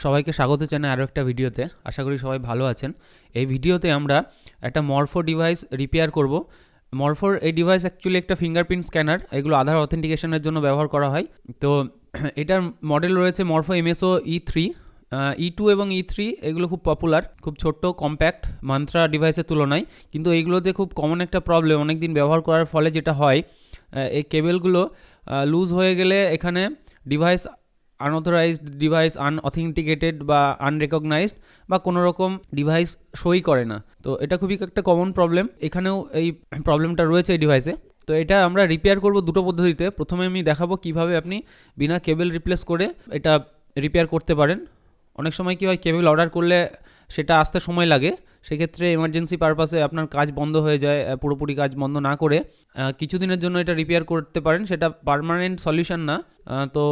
সবাইকে স্বাগত জানাই আরও একটা ভিডিওতে। আশা করি সবাই ভালো আছেন। এই ভিডিওতে আমরা একটা মরফো ডিভাইস রিপেয়ার করব। মরফোর এই ডিভাইস অ্যাকচুয়ালি একটা ফিঙ্গারপ্রিন্ট স্ক্যানার, এগুলো আধার অথেন্টিকেশনের জন্য ব্যবহার করা হয়। তো এটার মডেল রয়েছে মরফো এমএসও E3, E2 এবং E3 এগুলো খুব পপুলার, খুব ছোট্ট কম্প্যাক্ট মান্ত্রা ডিভাইসের তুলনায়। কিন্তু এইগুলোতে খুব কমন একটা প্রবলেম, অনেক দিন ব্যবহার করার ফলে যেটা হয়, এই কেবেলগুলো লুজ হয়ে গেলে এখানে ডিভাইস আনঅথরাইজড ডিভাইস, আনঅথেন্টিকেটেড বা আনরেকগনাইজড বা কোনো রকম ডিভাইস সই করে না। তো এটা খুবই একটা কমন প্রবলেম, এখানেও এই প্রবলেমটা রয়েছে এই ডিভাইসে। তো এটা আমরা রিপেয়ার করব দুটো পদ্ধতিতে। প্রথমে আমি দেখাবো কিভাবে আপনি বিনা কেবল রিপ্লেস করে এটা রিপেয়ার করতে পারেন। অনেক সময় কী হয়, কেবল অর্ডার করলে সেটা আসতে সময় লাগে, সেক্ষেত্রে এমার্জেন্সি পারপাসে আপনার কাজ বন্ধ হয়ে যায়। পুরোপুরি কাজ বন্ধ না করে কিছুদিনের জন্য এটা রিপেয়ার করতে পারেন, সেটা পার্মানেন্ট সলিউশন না। তো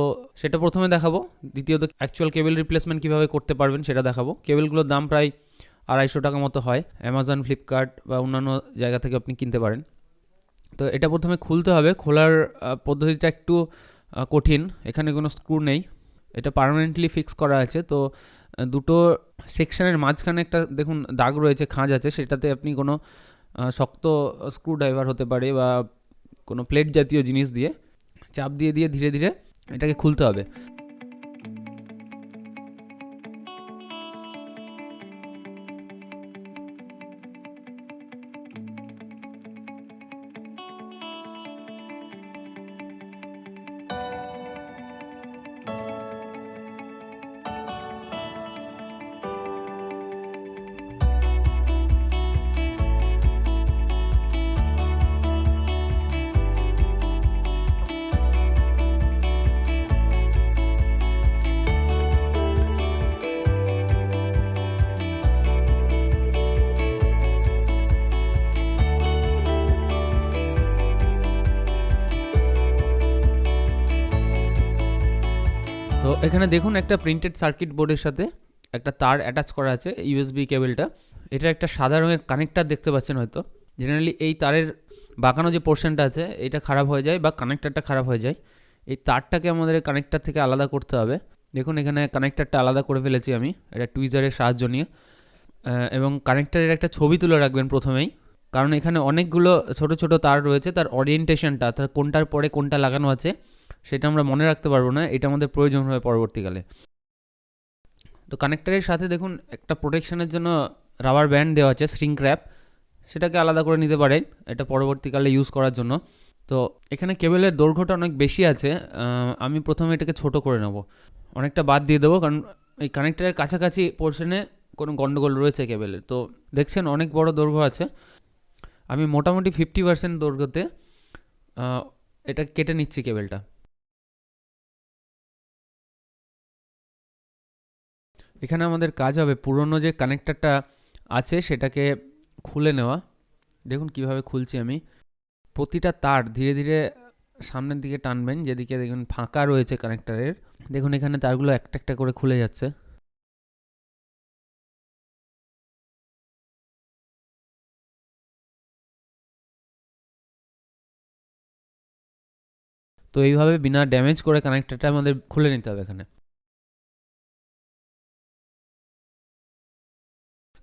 সেটা প্রথমে দেখাবো। দ্বিতীয়ত অ্যাকচুয়াল কেবল রিপ্লেসমেন্ট কীভাবে করতে পারবেন সেটা দেখাবো। কেবলগুলোর দাম প্রায় 250 টাকা মতো হয়, অ্যামাজন, ফ্লিপকার্ট বা অন্যান্য জায়গা থেকে আপনি কিনতে পারেন। তো এটা প্রথমে খুলতে হবে। খোলার পদ্ধতিটা একটু কঠিন, এখানে কোনো স্ক্রু নেই, এটা পার্মানেন্টলি ফিক্স করা আছে। তো দুটো সেকশনের মাঝখানে একটা দেখুন দাগ রয়েছে, খাঁজ আছে, সেটাতে আপনি কোনো শক্ত স্ক্রু ড্রাইভার হতে পারে বা কোনো প্লেট জাতীয় জিনিস দিয়ে চাপ দিয়ে দিয়ে ধীরে ধীরে এটাকে খুলতে হবে। তো এখানে দেখুন একটা প্রিন্টেড সার্কিট বোর্ডের সাথে একটা তার অ্যাটাচ করা আছে, ইউএসবি কেবলটা। এটা একটা সাদা রঙের কানেক্টার দেখতে পাচ্ছেন হয়তো। জেনারেলি এই তারের বাঁকানো যে পোর্শনটা আছে এটা খারাপ হয়ে যায় বা কানেক্টারটা খারাপ হয়ে যায়, এই তারটাকে আমাদের কানেক্টার থেকে আলাদা করতে হবে। দেখুন এখানে কানেক্টারটা আলাদা করে ফেলেছি আমি, এটা টুইজারের সাহায্য নিয়ে। এবং কানেক্টারের একটা ছবি তুলে রাখবেন প্রথমেই, কারণ এখানে অনেকগুলো ছোট ছোট তার রয়েছে, তার ওরিয়েন্টেশনটা, তার কোনটার পরে কোনটা লাগানো আছে সেটা আমরা মনে রাখতে পারবো না, এটা আমাদের প্রয়োজন হবে পরবর্তীকালে। তো কানেক্টারের সাথে দেখুন একটা প্রোটেকশনের জন্য রাবার ব্যান্ড দেওয়া আছে, শ্রিঙ্ক র্যাপ, সেটাকে আলাদা করে নিতে পারেন এটা পরবর্তীকালে ইউজ করার জন্য। তো এখানে কেবলের দৈর্ঘ্যটা অনেক বেশি আছে, আমি প্রথমে এটাকে ছোট করে নেব, অনেকটা বাদ দিয়ে দেবো, কারণ এই কানেক্টারের কাছাকাছি পোর্শনে কোনো গন্ডগোল রয়েছে কেবলের। তো দেখছেন অনেক বড় দৈর্ঘ্য আছে, আমি মোটামুটি 50% দৈর্ঘ্যতে এটা কেটে নিচ্ছি কেবলটা। এখানে আমাদের কাজ হবে পুরনো যে কানেক্টারটা আছে সেটাকে খুলে নেওয়া। দেখুন কিভাবে খুলছি আমি। প্রতিটা তার ধীরে ধীরে সামনের দিকে টানবেন, যেদিকে দেখুন ফাঁকা রয়েছে কানেক্টারের। দেখুন এখানে তারগুলো একটা একটা করে খুলে যাচ্ছে। তো এইভাবে বিনা ড্যামেজ করে কানেক্টারটা আমাদের খুলে নিতে হবে। এখানে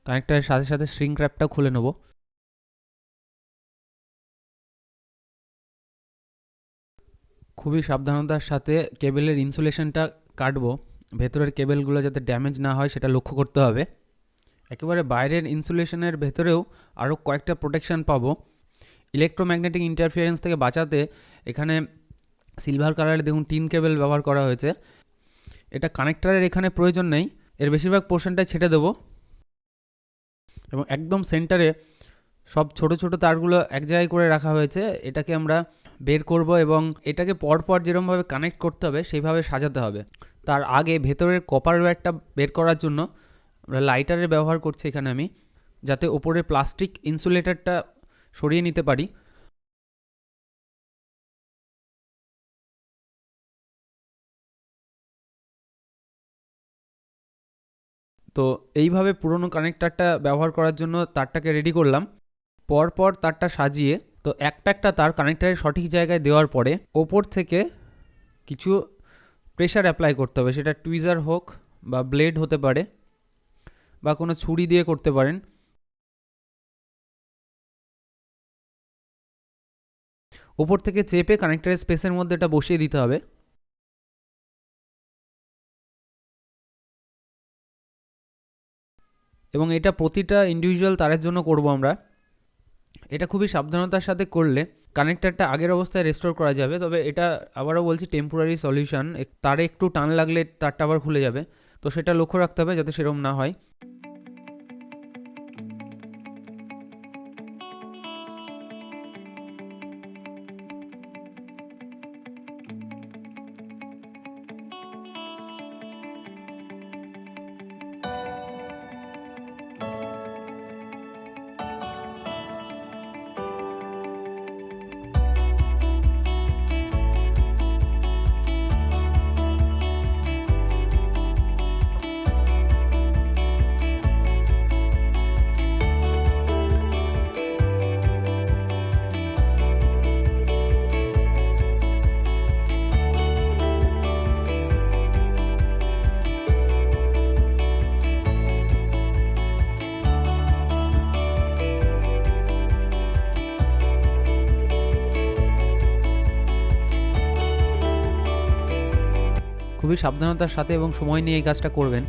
কানেক্টারের সাথে সাথে শ্রিঙ্ক র্যাপটাও খুলে নেব। খুবই সাবধানতার সাথে কেবলের ইনসুলেশনটা কাটবো, ভেতরের কেবলগুলো যাতে ড্যামেজ না হয় সেটা লক্ষ্য করতে হবে। একেবারে বাইরের ইনসুলেশনের ভেতরেও আরও কয়েকটা প্রোটেকশান পাবো ইলেকট্রোম্যাগনেটিক ইন্টারফিয়ারেন্স থেকে বাঁচাতে। এখানে সিলভার কালারের দেখুন টিন কেবল ব্যবহার করা হয়েছে, এটা কানেক্টারের এখানে প্রয়োজন নেই, এর বেশিরভাগ পোর্শনটাই ছেটে দেবো এবং একদম সেন্টারে সব ছোট ছোট তারগুলো এক জায়গায় করে রাখা হয়েছে। এটাকে আমরা বের করব এবং এটাকে পরপর যেরকমভাবে কানেক্ট করতে হবে সেইভাবে সাজাতে হবে। তার আগে ভেতরের কপার ওয়্যারটা বের করার জন্য আমরা লাইটারের ব্যবহার করছি এখানে আমি, যাতে ওপরের প্লাস্টিক ইনসুলেটরটা সরিয়ে নিতে পারি। তো এইভাবে পুরনো কানেক্টারটা ব্যবহার করার জন্য তারটাকে রেডি করলাম। পরপর তারটা সাজিয়ে, তো একটা একটা তার কানেক্টারের সঠিক জায়গায় দেওয়ার পরে ওপর থেকে কিছু প্রেশার অ্যাপ্লাই করতে হবে, সেটা টুইজার হোক বা ব্লেড হতে পারে বা কোনো ছুরি দিয়ে করতে পারেন। উপর থেকে চেপে কানেক্টরের স্পেসের মধ্যে এটা বসিয়ে দিতে হবে। এবং এটা প্রতিটা ইন্ডিভিজুয়াল তারের জন্য করব আমরা। এটা খুবই সাবধানতার সাথে করলে কানেক্টরটা আগের অবস্থায় রেস্টোর করা যাবে। তবে এটা আবারও বলছি টেম্পোরারি সলিউশন, তারে একটু টান লাগলে তারটা আবার খুলে যাবে, তো সেটা লক্ষ্য রাখতে হবে যাতে সেরকম না হয়। খুবই সাবধানতার সাথে এবং সময় নিয়ে এই কাজটা করবেন।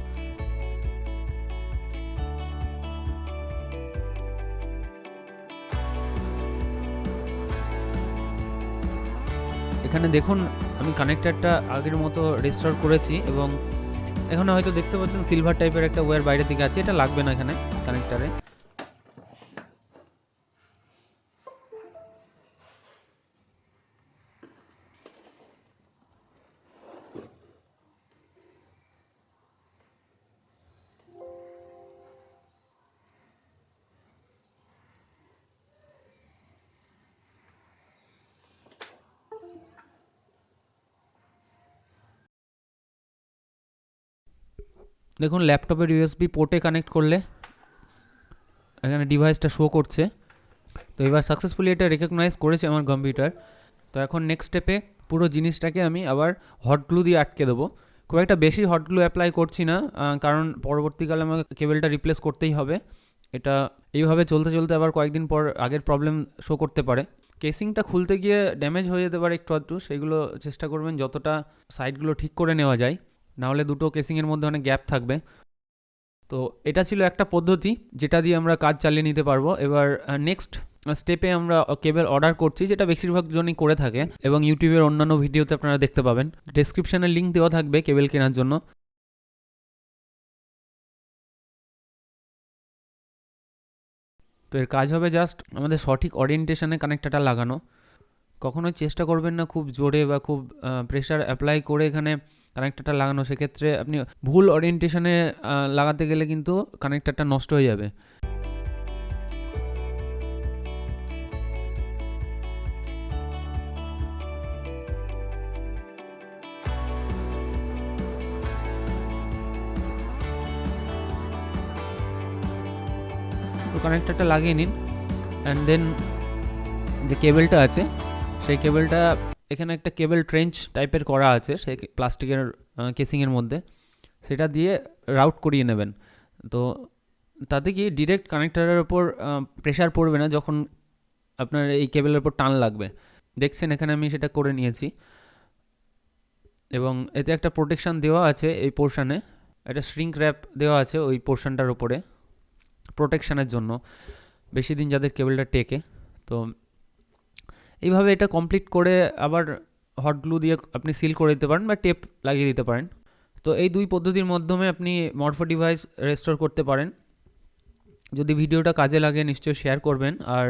এখানে দেখুন আমি কানেক্টরটা আগের মতো রেস্টোর করেছি এবং এখানে হয়তো দেখতে পাচ্ছেন সিলভার টাইপের একটা ওয়্যার বাইরের দিকে আছে, এটা লাগবে না এখানে কানেক্টরে। দেখুন ল্যাপটপের ইউএসবি পোর্টে কানেক্ট করলে এখানে ডিভাইসটা শো করছে। তো এবার সাকসেসফুলি এটা রেকগনাইজ করেছে আমার কম্পিউটার। তো এখন নেক্সট স্টেপে পুরো জিনিসটাকে আমি আবার হট গ্লু দিয়ে আটকে দেবো। খুব একটা বেশি হট গ্লু অ্যাপ্লাই করছি না, কারণ পরবর্তীকালে আমাকে কেবেলটা রিপ্লেস করতেই হবে। এটা এইভাবে চলতে চলতে আবার কয়েকদিন পর আগের প্রবলেম শো করতে পারে। কেসিংটা খুলতে গিয়ে ড্যামেজ হয়ে যেতে পারে একটু আধটু, সেইগুলো চেষ্টা করবেন যতটা সাইডগুলো ঠিক করে নেওয়া যায়, নাহলে দুটো কেসিংয়ের মধ্যে অনেক গ্যাপ থাকবে। তো এটা ছিল একটা পদ্ধতি যেটা দিয়ে আমরা কাজ চালিয়ে নিতে পারবো। এবার নেক্সট স্টেপে আমরা কেবল অর্ডার করছি, যেটা বেশিরভাগ জনই করে থাকে এবং ইউটিউবের অন্যান্য ভিডিওতে আপনারা দেখতে পাবেন। ডেসক্রিপশানে লিঙ্ক দেওয়া থাকবে কেবল কেনার জন্য। তো এর কাজ হবে জাস্ট আমাদের সঠিক ওরিয়েন্টেশনে কানেক্টরটা লাগানো। কখনোই চেষ্টা করবেন না খুব জোরে বা খুব প্রেশার অ্যাপ্লাই করে এখানে কানেক্টরটা লাগানো। সেক্ষেত্রে আপনি ভুল ওরিয়েন্টেশনে লাগাতে গেলে কিন্তু কানেক্টরটা নষ্ট হয়ে যাবে। তো কানেক্টরটা লাগিয়ে নিন অ্যান্ড দেন যে কেবলটা আছে সেই কেবলটা, এখানে একটা কেবল ট্রেঞ্চ টাইপের করা আছে সেই প্লাস্টিকের কেসিংয়ের মধ্যে, সেটা দিয়ে রাউট করিয়ে নেবেন। তো তাতে কি ডিরেক্ট কানেক্টরের ওপর প্রেশার পড়বে না যখন আপনার এই কেবলের ওপর টান লাগবে। দেখছেন এখানে আমি সেটা করে নিয়েছি এবং এতে একটা প্রোটেকশান দেওয়া আছে এই পোর্শানে, একটা শ্রিঙ্ক র্যাপ দেওয়া আছে ওই পোর্শানটার ওপরে প্রোটেকশানের জন্য, বেশি দিন যাদের কেবলটা টেকে। তো এইভাবে এটা কমপ্লিট করে আবার হট গ্লু দিয়ে আপনি সিল করে দিতে পারেন বা টেপ লাগিয়ে দিতে পারেন। তো এই দুই পদ্ধতির মাধ্যমে আপনি মরফো ডিভাইস রেস্টোর করতে পারেন। যদি ভিডিওটা কাজে লাগে নিশ্চয়ই শেয়ার করবেন আর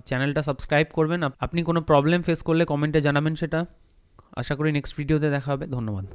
চ্যানেলটা সাবস্ক্রাইব করবেন। আপনি কোনো প্রবলেম ফেস করলে কমেন্টে জানাবেন সেটা। আশা করি নেক্সট ভিডিওতে দেখা হবে। ধন্যবাদ।